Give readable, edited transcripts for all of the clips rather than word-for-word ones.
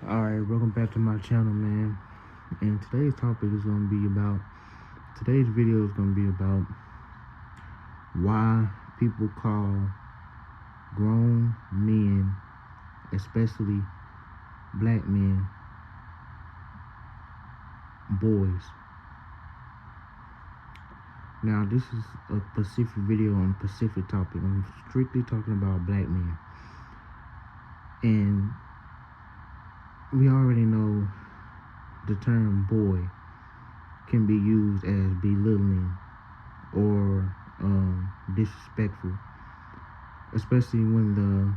Alright, welcome back to my channel, man. And today's video is gonna be about why people call grown men, especially black men, boys. Now, this is a specific video on a specific topic. I'm strictly talking about black men. And we already know the term boy can be used as belittling or disrespectful, especially when the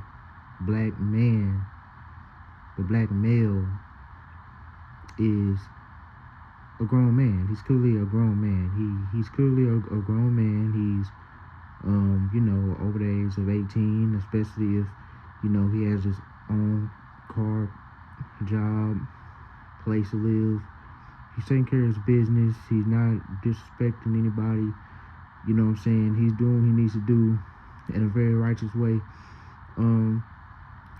black male is a grown man. He's clearly a grown man. He's clearly a grown man. He's over the age of 18, especially if he has his own car, job, place to live. He's taking care of his business. He's not disrespecting anybody. You know what I'm saying? He's doing what he needs to do in a very righteous way.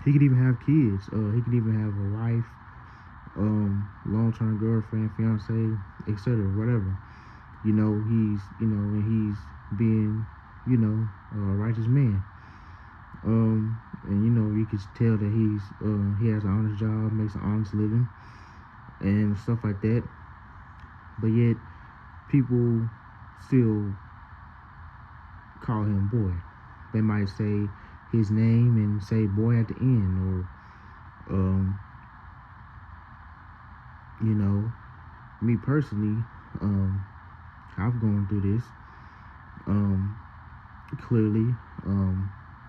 He could even have kids. He could even have a wife, long-term girlfriend, fiance, etc. Whatever. He's being, a righteous man. And you can tell that he has an honest job, makes an honest living, and stuff like that. But yet, people still call him boy. They might say his name and say boy at the end, or me personally, I've gone through this. Clearly,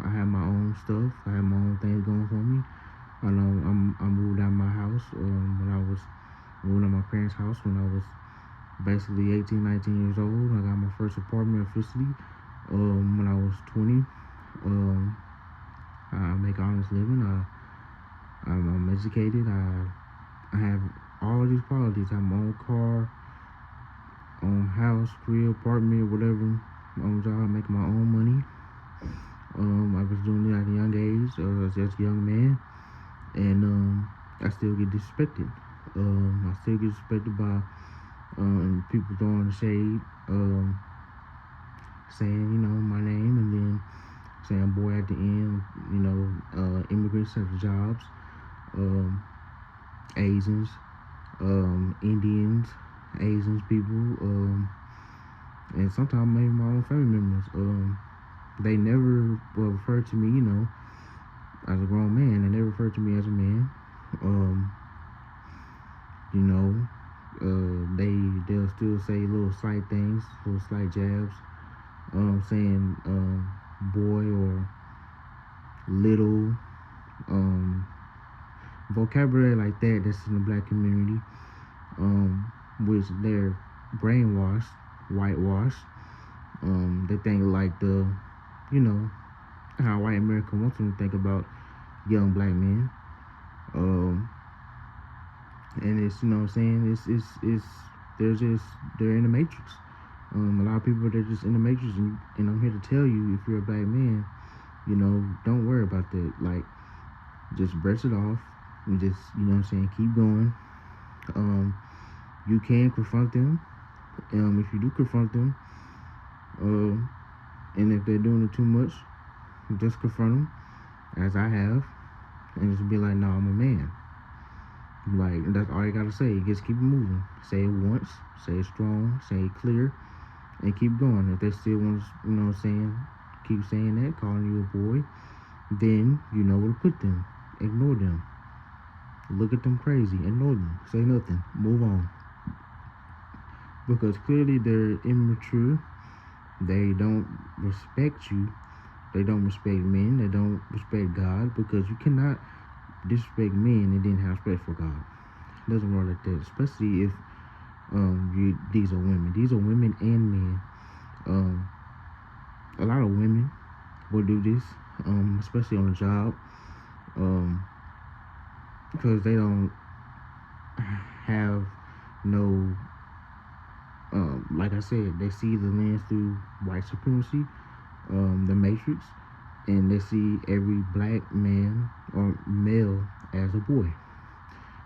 I have my own stuff. I have my own things going for me. I know I moved out of my house when I was moving out of my parents' house when I was basically 18, 19 years old. I got my first apartment officially when I was 20. I make an honest living. I'm educated. I have all these qualities. I have my own car, own house, crib, apartment, whatever. My own job, making my own money. I was doing it at a young age, as just a young man, and I still get disrespected. I still get disrespected by people throwing shade, saying my name, and then saying boy at the end. Immigrants have jobs, Asians, Indians, Asians people, and sometimes maybe my own family members. They never refer to me, as a grown man. They never refer to me as a man. They'll still say little slight things, little slight jabs, saying boy or little, vocabulary like that that's in the black community, which they're brainwashed, whitewashed. They think like how white America wants them to think about young black men. And it's, what I'm saying, they're in the matrix. A lot of people, they're just in the matrix, and I'm here to tell you, if you're a black man, don't worry about that. Like, just brush it off and just, keep going. You can confront them. If you do confront them, and if they're doing it too much, just confront them, as I have, and just be like, no, I'm a man. Like, that's all you gotta say. Just keep it moving. Say it once, say it strong, say it clear, and keep going. If they still want to, keep saying that, calling you a boy, then you know where to put them. Ignore them. Look at them crazy. Ignore them. Say nothing. Move on. Because clearly they're immature. They don't respect you. They don't respect men. They don't respect God, because you cannot disrespect men and then have respect for God. It doesn't work like that, especially if these are women. These are women and men. A lot of women will do this, especially on the job, because they don't have no, like I said, they see the lens through white supremacy, the matrix, and they see every black man or male as a boy.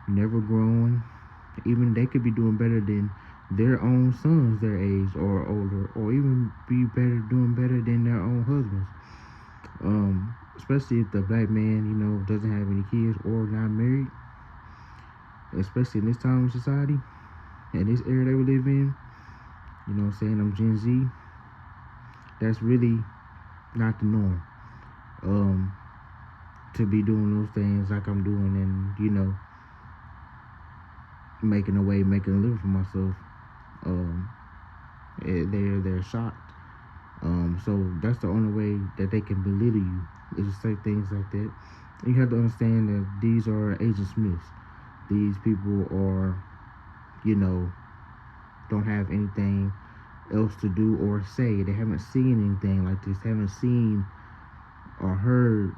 never growing. Even they could be doing better than their own sons their age or older, or even be doing better than their own husbands. Especially if the black man, doesn't have any kids or not married, especially in this time of society and this era that we live in. What I'm saying? I'm Gen Z. That's really not the norm. To be doing those things like I'm doing, and making a way, making a living for myself. They're shocked. So that's the only way that they can belittle you, is to say things like that. You have to understand that these are Agent Smiths. These people are, don't have anything else to do or say. They haven't seen anything like this. Haven't seen or heard,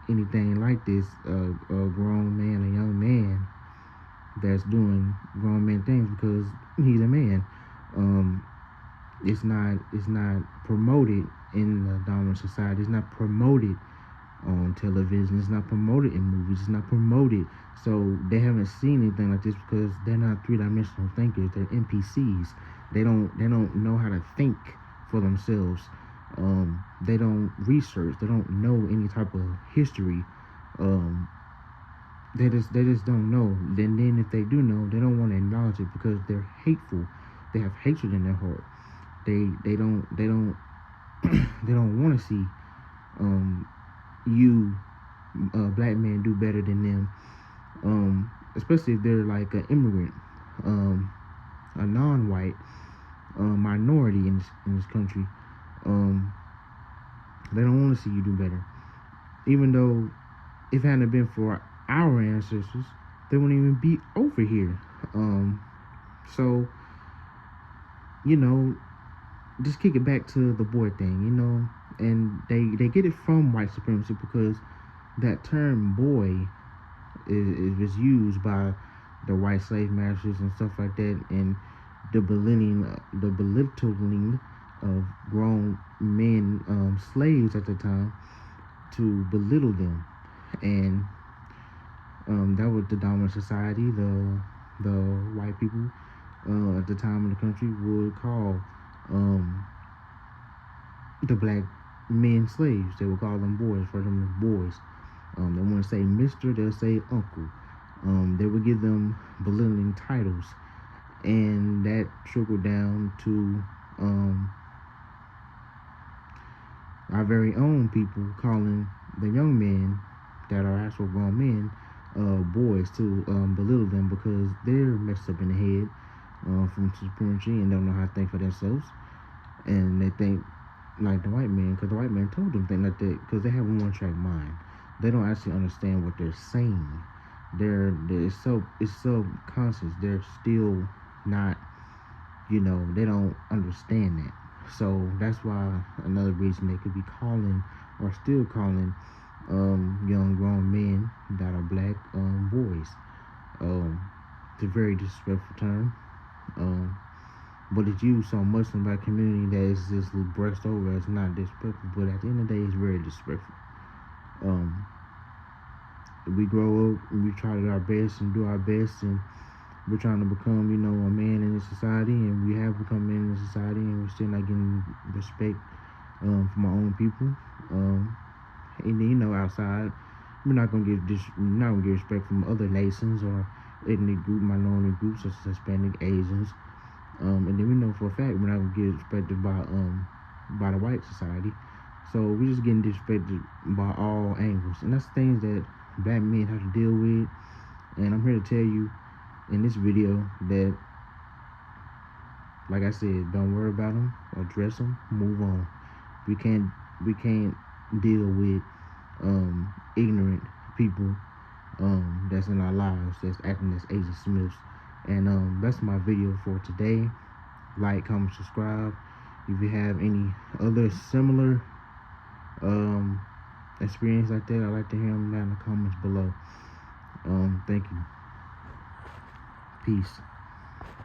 anything like this. A grown man, a young man that's doing grown man things because he's a man. It's not promoted in the dominant society. It's not promoted on television. It's not promoted in movies. It's not promoted. So they haven't seen anything like this because they're not three-dimensional thinkers. They're NPCs. They don't know how to think for themselves. They don't research. They don't know any type of history. They just don't know. Then if they do know, they don't want to acknowledge it because they're hateful. They have hatred in their heart. They don't they don't want to see you black men do better than them. Especially if they're like an immigrant, a non-white minority in this country. They don't want to see you do better. Even though if it hadn't been for our ancestors, they wouldn't even be over here. So just kick it back to the boy thing, and they get it from white supremacy because that term boy is used by the white slave masters and stuff like that, and the belittling of grown men, slaves at the time, to belittle them. And that was the dominant society. The white people at the time in the country would call the black men slaves. They would call them boys, for them as boys. They want to say Mr., they'll say Uncle. They would give them belittling titles, and that trickled down to our very own people calling the young men that are actual grown men boys, to belittle them because they're messed up in the head from supremacy and don't know how to think for themselves, and they think like the white man because the white man told them think like that because they have a one-track mind. They don't actually understand what they're saying. It's subconscious. They're still not, they don't understand that. So that's why another reason they could be calling or still calling young grown men that are black boys. It's a very disrespectful term. But it's used so much in the black community that it's just brushed over as not disrespectful. But at the end of the day, it's very disrespectful. We grow up and we try to do our best and do our best, and we're trying to become, a man in this society, and we have become men in this society, and we're still not getting respect from our own people. And then, outside, we're not gonna get respect from other nations or ethnic group, minority groups such as Hispanic, Asians. And then we know for a fact we're not gonna get respected by the white society. So we're just getting disrespected by all angles, and that's things that black men have to deal with. And I'm here to tell you in this video that, like I said, don't worry about them, address them, move on. We can't deal with ignorant people that's in our lives, that's acting as Agent Smiths. And that's my video for today. Like, comment, subscribe. If you have any other similar experience like that, I'd like to hear them down in the comments below. Thank you. Peace.